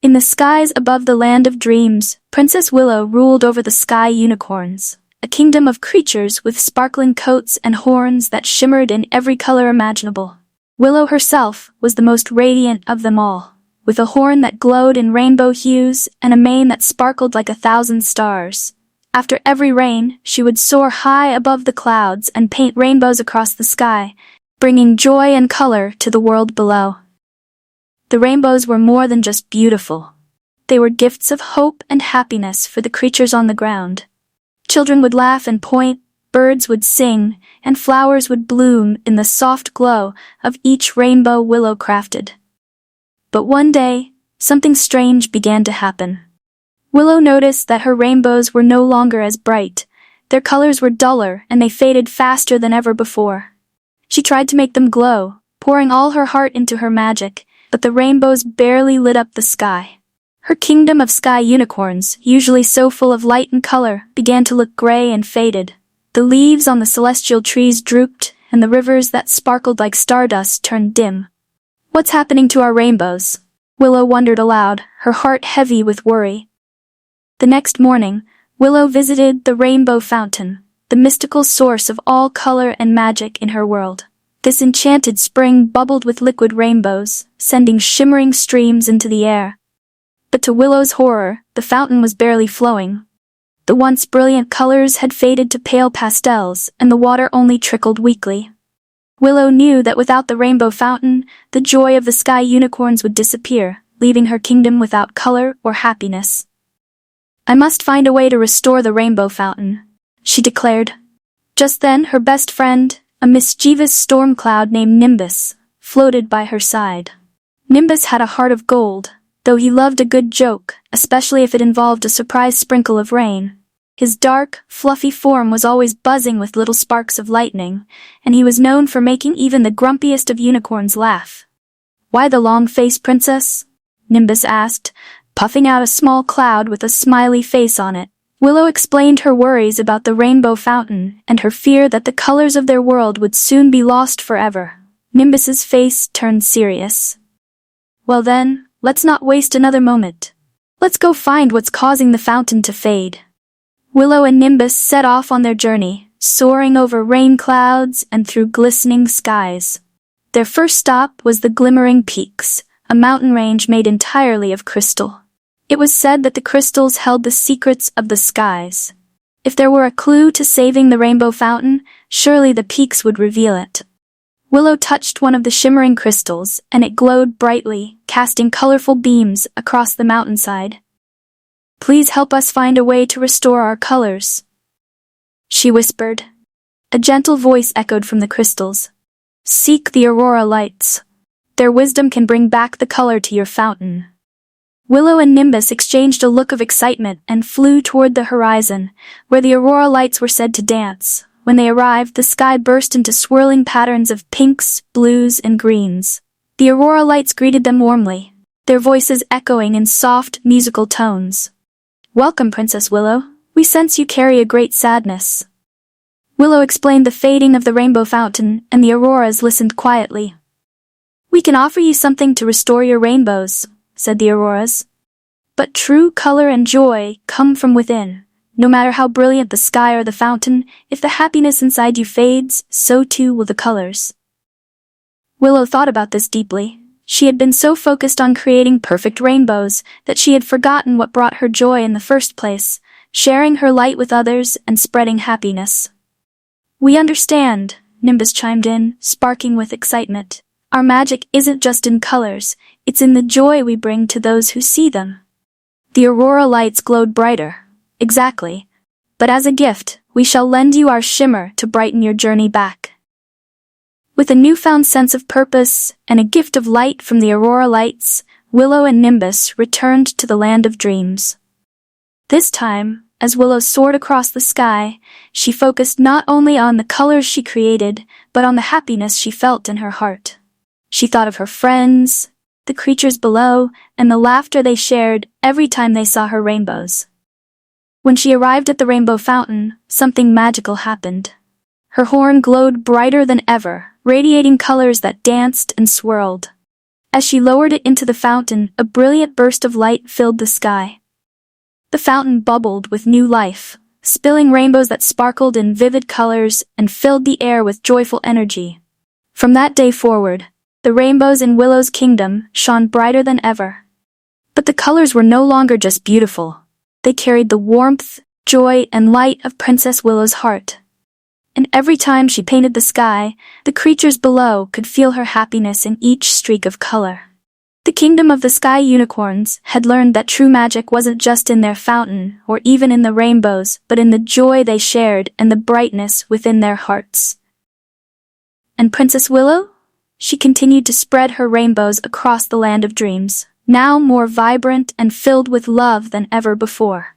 In the skies above the land of dreams, Princess Willow ruled over the sky unicorns, a kingdom of creatures with sparkling coats and horns that shimmered in every color imaginable. Willow herself was the most radiant of them all, with a horn that glowed in rainbow hues and a mane that sparkled like 1,000 stars. After every rain, she would soar high above the clouds and paint rainbows across the sky, bringing joy and color to the world below. The rainbows were more than just beautiful. They were gifts of hope and happiness for the creatures on the ground. Children would laugh and point, birds would sing, and flowers would bloom in the soft glow of each rainbow Willow crafted. But one day, something strange began to happen. Willow noticed that her rainbows were no longer as bright. Their colors were duller and they faded faster than ever before. She tried to make them glow, pouring all her heart into her magic, but the rainbows barely lit up the sky. Her kingdom of sky unicorns, usually so full of light and color, began to look gray and faded. The leaves on the celestial trees drooped, and the rivers that sparkled like stardust turned dim. "What's happening to our rainbows?" Willow wondered aloud, her heart heavy with worry. The next morning, Willow visited the Rainbow Fountain, the mystical source of all color and magic in her world. This enchanted spring bubbled with liquid rainbows, sending shimmering streams into the air. But to Willow's horror, the fountain was barely flowing. The once brilliant colors had faded to pale pastels, and the water only trickled weakly. Willow knew that without the rainbow fountain, the joy of the sky unicorns would disappear, leaving her kingdom without color or happiness. "I must find a way to restore the rainbow fountain," she declared. Just then, her best friend, a mischievous storm cloud named Nimbus, floated by her side. Nimbus had a heart of gold, though he loved a good joke, especially if it involved a surprise sprinkle of rain. His dark, fluffy form was always buzzing with little sparks of lightning, and he was known for making even the grumpiest of unicorns laugh. "Why the long face, princess?" Nimbus asked, puffing out a small cloud with a smiley face on it. Willow explained her worries about the rainbow fountain and her fear that the colors of their world would soon be lost forever. Nimbus's face turned serious. "Well then, let's not waste another moment. Let's go find what's causing the fountain to fade." Willow and Nimbus set off on their journey, soaring over rain clouds and through glistening skies. Their first stop was the Glimmering Peaks, a mountain range made entirely of crystal. It was said that the crystals held the secrets of the skies. If there were a clue to saving the rainbow fountain, surely the peaks would reveal it. Willow touched one of the shimmering crystals, and it glowed brightly, casting colorful beams across the mountainside. "Please help us find a way to restore our colors," she whispered. A gentle voice echoed from the crystals. "Seek the aurora lights. Their wisdom can bring back the color to your fountain." Willow and Nimbus exchanged a look of excitement and flew toward the horizon, where the aurora lights were said to dance. When they arrived, the sky burst into swirling patterns of pinks, blues, and greens. The aurora lights greeted them warmly, their voices echoing in soft, musical tones. "Welcome, Princess Willow. We sense you carry a great sadness." Willow explained the fading of the rainbow fountain, and the auroras listened quietly. "We can offer you something to restore your rainbows," said the auroras. "But true color and joy come from within. No matter how brilliant the sky or the fountain, if the happiness inside you fades, so too will the colors." Willow thought about this deeply. She had been so focused on creating perfect rainbows that she had forgotten what brought her joy in the first place, sharing her light with others and spreading happiness. "We understand," Nimbus chimed in, sparking with excitement. "Our magic isn't just in colors, it's in the joy we bring to those who see them." The aurora lights glowed brighter. "Exactly. But as a gift, we shall lend you our shimmer to brighten your journey back." With a newfound sense of purpose and a gift of light from the aurora lights, Willow and Nimbus returned to the land of dreams. This time, as Willow soared across the sky, she focused not only on the colors she created, but on the happiness she felt in her heart. She thought of her friends, the creatures below, and the laughter they shared every time they saw her rainbows. When she arrived at the rainbow fountain, something magical happened. Her horn glowed brighter than ever, radiating colors that danced and swirled. As she lowered it into the fountain, a brilliant burst of light filled the sky. The fountain bubbled with new life, spilling rainbows that sparkled in vivid colors and filled the air with joyful energy. From that day forward, the rainbows in Willow's kingdom shone brighter than ever. But the colors were no longer just beautiful. They carried the warmth, joy, and light of Princess Willow's heart. And every time she painted the sky, the creatures below could feel her happiness in each streak of color. The kingdom of the sky unicorns had learned that true magic wasn't just in their fountain or even in the rainbows, but in the joy they shared and the brightness within their hearts. And Princess Willow? She continued to spread her rainbows across the land of dreams, now more vibrant and filled with love than ever before.